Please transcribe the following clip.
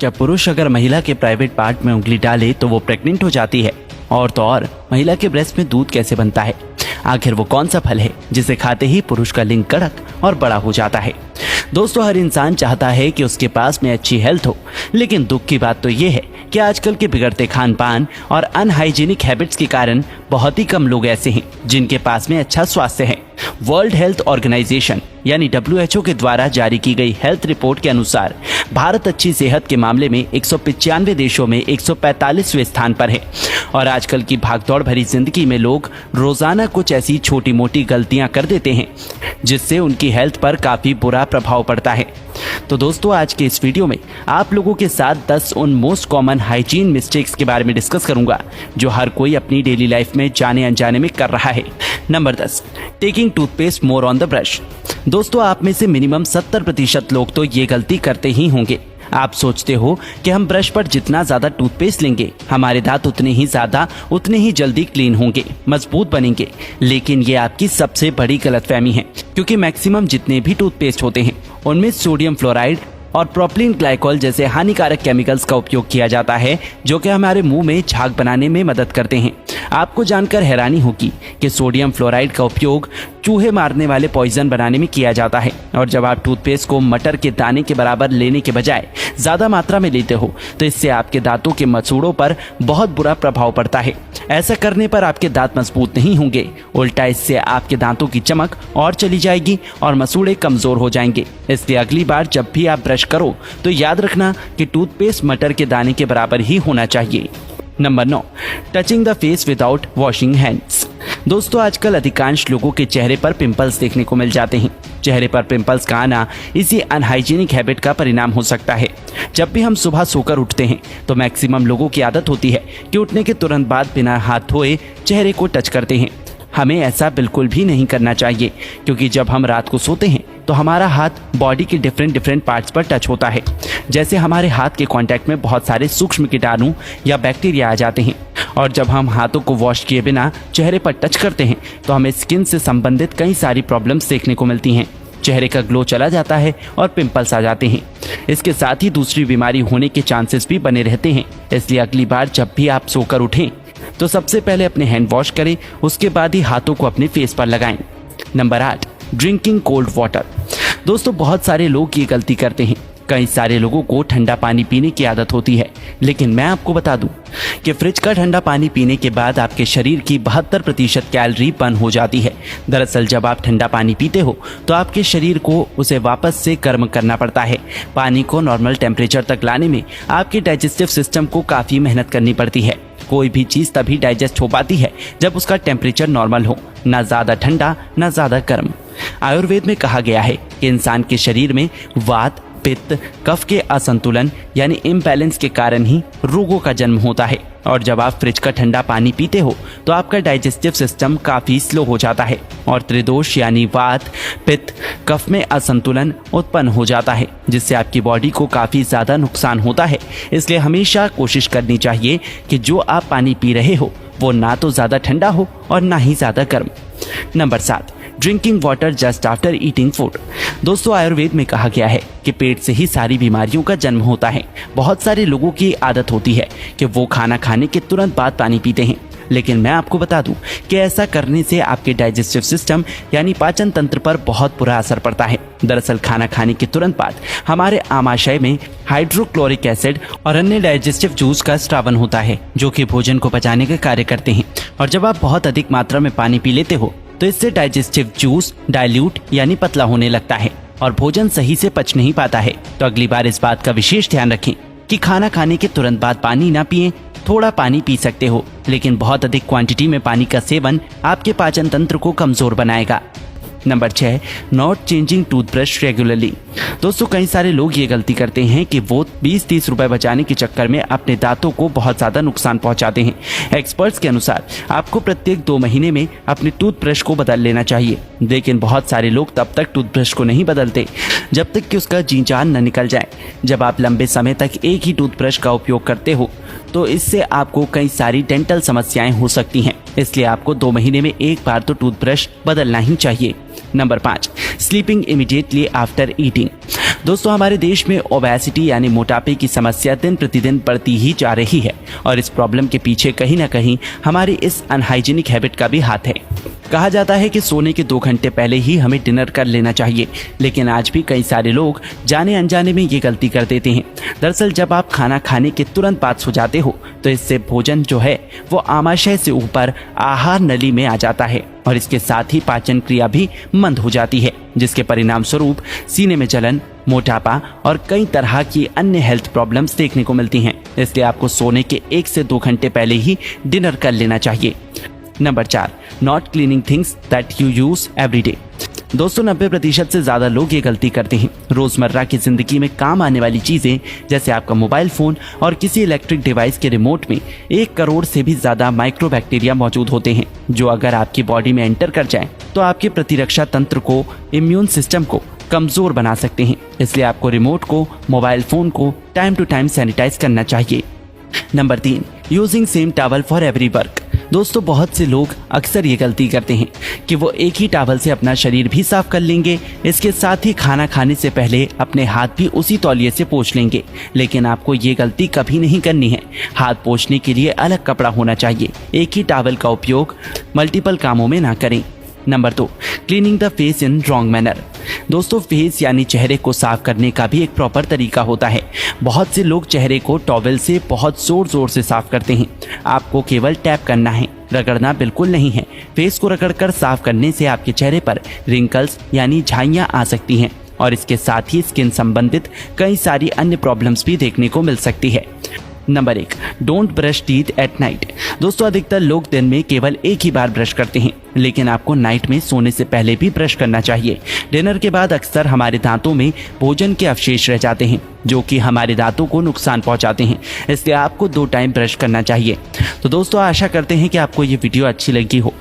क्या पुरुष अगर महिला के प्राइवेट पार्ट में उंगली डाले तो वो प्रेग्नेंट हो जाती है? और तो और महिला के ब्रेस्ट में दूध कैसे बनता है? आखिर वो कौन सा फल है जिसे खाते ही पुरुष का लिंग कड़क और बड़ा हो जाता है? दोस्तों, हर इंसान चाहता है कि उसके पास में अच्छी हेल्थ हो, लेकिन दुख की बात तो ये है कि आजकल के बिगड़ते खान पान और अनहाइजीनिक हैबिट्स के कारण बहुत ही कम लोग ऐसे हैं जिनके पास में अच्छा स्वास्थ्य है। वर्ल्ड हेल्थ ऑर्गेनाइजेशन यानी WHO के द्वारा जारी की गई हेल्थ रिपोर्ट के अनुसार भारत अच्छी सेहत के मामले में 195 देशों में 145वें स्थान पर है। और आजकल की भागदौड़ भरी जिंदगी में लोग रोजाना कुछ ऐसी छोटी मोटी गलतियां कर देते हैं जिससे उनकी हेल्थ पर काफी बुरा प्रभाव पड़ता है। तो दोस्तों, आज के इस वीडियो में आप लोगों के साथ 10 उन मोस्ट कॉमन हाइजीन मिस्टेक्स के बारे में डिस्कस करूंगा जो हर कोई अपनी डेली लाइफ में जाने अनजाने में कर रहा है। Number 10, taking toothpaste more on the brush. दोस्तों, आप में से मिनिमम 70% लोग तो ये गलती करते ही होंगे। आप सोचते हो कि हम ब्रश पर जितना ज्यादा टूथपेस्ट लेंगे हमारे दांत उतने ही जल्दी क्लीन होंगे, मजबूत बनेंगे। लेकिन ये आपकी सबसे बड़ी गलतफहमी है, क्योंकि मैक्सिमम जितने भी टूथपेस्ट होते हैं उनमें सोडियम फ्लोराइड और प्रोपिलीन ग्लाइकोल जैसे हानिकारक केमिकल्स का उपयोग किया जाता है जो कि हमारे मुंह में झाग बनाने में मदद करते हैं। आपको जानकर हैरानी होगी कि सोडियम फ्लोराइड का उपयोग चूहे मारने वाले पॉइजन बनाने में किया जाता है। और जब आप टूथपेस्ट को मटर के दाने के बराबर लेने के बजाय ज्यादा मात्रा में लेते हो तो इससे आपके दांतों के मसूड़ों पर बहुत बुरा प्रभाव पड़ता है। ऐसा करने पर आपके दांत मजबूत नहीं होंगे, उल्टा इससे आपके दांतों की चमक और चली जाएगी और मसूड़े कमजोर हो जाएंगे। इसलिए अगली बार जब भी आप ब्रश करो तो याद रखना कि टूथपेस्ट मटर के दाने के बराबर ही होना चाहिए। Number 9, touching the face without washing hands. दोस्तों, आजकल अधिकांश लोगों के चेहरे पर पिंपल्स देखने को मिल जाते हैं। चेहरे पर पिंपल्स का आना इसी अनहाइजीनिक हैबिट का परिणाम हो सकता है। जब भी हम सुबह सोकर उठते हैं तो मैक्सिमम लोगों की आदत होती है कि उठने के तुरंत बाद बिना हाथ धोए चेहरे को टच करते हैं। हमें ऐसा बिल्कुल भी नहीं करना चाहिए, क्योंकि जब हम रात को सोते हैं तो हमारा हाथ बॉडी के डिफरेंट पार्ट्स पर टच होता है। जैसे हमारे हाथ के कांटेक्ट में बहुत सारे सूक्ष्म कीटाणु या बैक्टीरिया आ जाते हैं। और जब हम हाथों को वॉश किए बिना चेहरे पर टच करते हैं तो हमें स्किन से संबंधित कई सारी प्रॉब्लम्स देखने को मिलती हैं। चेहरे का ग्लो चला जाता है और पिंपल्स आ जाते हैं। इसके साथ ही दूसरी बीमारी होने के चांसेस भी बने रहते हैं। इसलिए अगली बार जब भी आप सोकर उठें तो सबसे पहले अपने हैंड वॉश करें, उसके बाद ही हाथों को अपने फेस पर लगाएं। Number 8, drinking cold water. दोस्तों, बहुत सारे लोग ये गलती करते हैं। कई सारे लोगों को ठंडा पानी पीने की आदत होती है, लेकिन मैं आपको बता दूं कि फ्रिज का ठंडा पानी पीने के बाद आपके शरीर की 72% कैलोरी बर्न हो जाती है। दरअसल जब आप ठंडा पानी पीते हो तो आपके शरीर को उसे वापस से गर्म करना पड़ता है। पानी को नॉर्मल टेम्परेचर तक लाने में आपके डाइजेस्टिव सिस्टम को काफ़ी मेहनत करनी पड़ती है। कोई भी चीज़ तभी डाइजेस्ट हो पाती है जब उसका टेम्परेचर नॉर्मल हो, ना ज़्यादा ठंडा ना ज़्यादा गर्म। आयुर्वेद में कहा गया है कि इंसान के शरीर में वात, पित्त, कफ के असंतुलन यानी इम्बैलेंस के कारण ही रोगों का जन्म होता है। और जब आप फ्रिज का ठंडा पानी पीते हो तो आपका डाइजेस्टिव सिस्टम काफ़ी स्लो हो जाता है और त्रिदोष यानी वात, पित्त, कफ में असंतुलन उत्पन्न हो जाता है, जिससे आपकी बॉडी को काफ़ी ज़्यादा नुकसान होता है। इसलिए हमेशा कोशिश करनी चाहिए कि जो आप पानी पी रहे हो वो ना तो ज़्यादा ठंडा हो और ना ही ज़्यादा गर्म। Number 7, drinking water just after eating food. दोस्तों, आयुर्वेद में कहा गया है कि पेट से ही सारी बीमारियों का जन्म होता है। बहुत सारे लोगों की आदत होती है कि वो खाना खाने के तुरंत बाद पानी पीते हैं, लेकिन मैं आपको बता दूं कि ऐसा करने से आपके डाइजेस्टिव सिस्टम यानी पाचन तंत्र पर बहुत बुरा असर पड़ता है। दरअसल खाना खाने के तुरंत बाद हमारे आमाशय में हाइड्रोक्लोरिक एसिड और अन्य डाइजेस्टिव जूस का स्रावन होता है जो कि भोजन को पचाने का कार्य करते हैं। और जब आप बहुत अधिक मात्रा में पानी पी लेते हो तो इससे डाइजेस्टिव जूस डाइल्यूट यानी पतला होने लगता है और भोजन सही से पच नहीं पाता है। तो अगली बार इस बात का विशेष ध्यान रखें कि खाना खाने के तुरंत बाद पानी ना पिएं। थोड़ा पानी पी सकते हो, लेकिन बहुत अधिक क्वांटिटी में पानी का सेवन आपके पाचन तंत्र को कमजोर बनाएगा। Number 6, not changing toothbrush regularly. दोस्तों, कई सारे लोग ये गलती करते हैं कि वो 20-30 रुपए बचाने के चक्कर में अपने दांतों को बहुत ज़्यादा नुकसान पहुंचाते हैं। एक्सपर्ट्स के अनुसार आपको प्रत्येक 2 महीने में अपने टूथब्रश को बदल लेना चाहिए, लेकिन बहुत सारे लोग तब तक टूथब्रश को नहीं बदलते जब तक कि उसका जी जान न निकल जाए। जब आप लंबे समय तक एक ही टूथब्रश का उपयोग करते हो तो इससे आपको कई सारी डेंटल समस्याएं हो सकती हैं। इसलिए आपको 2 महीने में एक बार तो टूथब्रश बदलना ही चाहिए। Number 5, sleeping immediately after eating. दोस्तों हमारे देश में ओबेसिटी यानी मोटापे की समस्या दिन प्रतिदिन बढ़ती ही जा रही है और इस प्रॉब्लम के पीछे कहीं ना कहीं हमारी इस अनहाइजीनिक हैबिट का भी हाथ है। कहा जाता है कि सोने के 2 घंटे पहले ही हमें डिनर कर लेना चाहिए, लेकिन आज भी कई सारे लोग जाने अनजाने में ये गलती कर देते हैं। दरअसल जब आप खाना खाने के तुरंत बाद सो जाते हो तो इससे भोजन जो है वो आमाशय से ऊपर आहार नली में आ जाता है और इसके साथ ही पाचन क्रिया भी मंद हो जाती है, जिसके परिणाम स्वरूप सीने में जलन, मोटापा और कई तरह की अन्य हेल्थ प्रॉब्लम्स देखने को मिलती हैं। इसलिए आपको सोने के 1 से 2 घंटे पहले ही डिनर कर लेना चाहिए। Number 4, not cleaning things that you use every day. दोस्तों 90% से ज्यादा लोग ये गलती करते हैं। रोजमर्रा की जिंदगी में काम आने वाली चीजें जैसे आपका मोबाइल फोन और किसी इलेक्ट्रिक डिवाइस के रिमोट में 1 करोड़ से भी ज्यादा माइक्रोबैक्टीरिया मौजूद होते हैं, जो अगर आपकी बॉडी में एंटर कर जाएं तो आपके प्रतिरक्षा तंत्र को, इम्यून सिस्टम को कमजोर बना सकते हैं। इसलिए आपको रिमोट को, मोबाइल फोन को टाइम टू टाइम सैनिटाइज करना चाहिए। Number 3, using same towel for every work. दोस्तों बहुत से लोग अक्सर ये गलती करते हैं कि वो एक ही टॉवल से अपना शरीर भी साफ कर लेंगे, इसके साथ ही खाना खाने से पहले अपने हाथ भी उसी तौलिए से पोंछ लेंगे। लेकिन आपको ये गलती कभी नहीं करनी है। हाथ पोंछने के लिए अलग कपड़ा होना चाहिए। एक ही टॉवल का उपयोग मल्टीपल कामों में ना करें। Number 2, cleaning the face in wrong manner. दोस्तों फेस यानी चेहरे को साफ करने का भी एक प्रॉपर तरीका होता है। बहुत से लोग चेहरे को टॉवल से बहुत जोर जोर से साफ करते हैं। आपको केवल टैप करना है, रगड़ना बिल्कुल नहीं है। फेस को रगड़कर साफ करने से आपके चेहरे पर रिंकल्स यानी झाइयां आ सकती हैं और इसके साथ ही स्किन संबंधित कई सारी अन्य प्रॉब्लम्स भी देखने को मिल सकती है। Number 1, don't brush teeth at night. दोस्तों अधिकतर लोग दिन में केवल एक ही बार ब्रश करते हैं, लेकिन आपको नाइट में सोने से पहले भी ब्रश करना चाहिए। डिनर के बाद अक्सर हमारे दांतों में भोजन के अवशेष रह जाते हैं, जो कि हमारे दांतों को नुकसान पहुंचाते हैं। इसलिए आपको 2 टाइम ब्रश करना चाहिए। तो दोस्तों आशा करते हैं कि आपको ये वीडियो अच्छी लगी हो।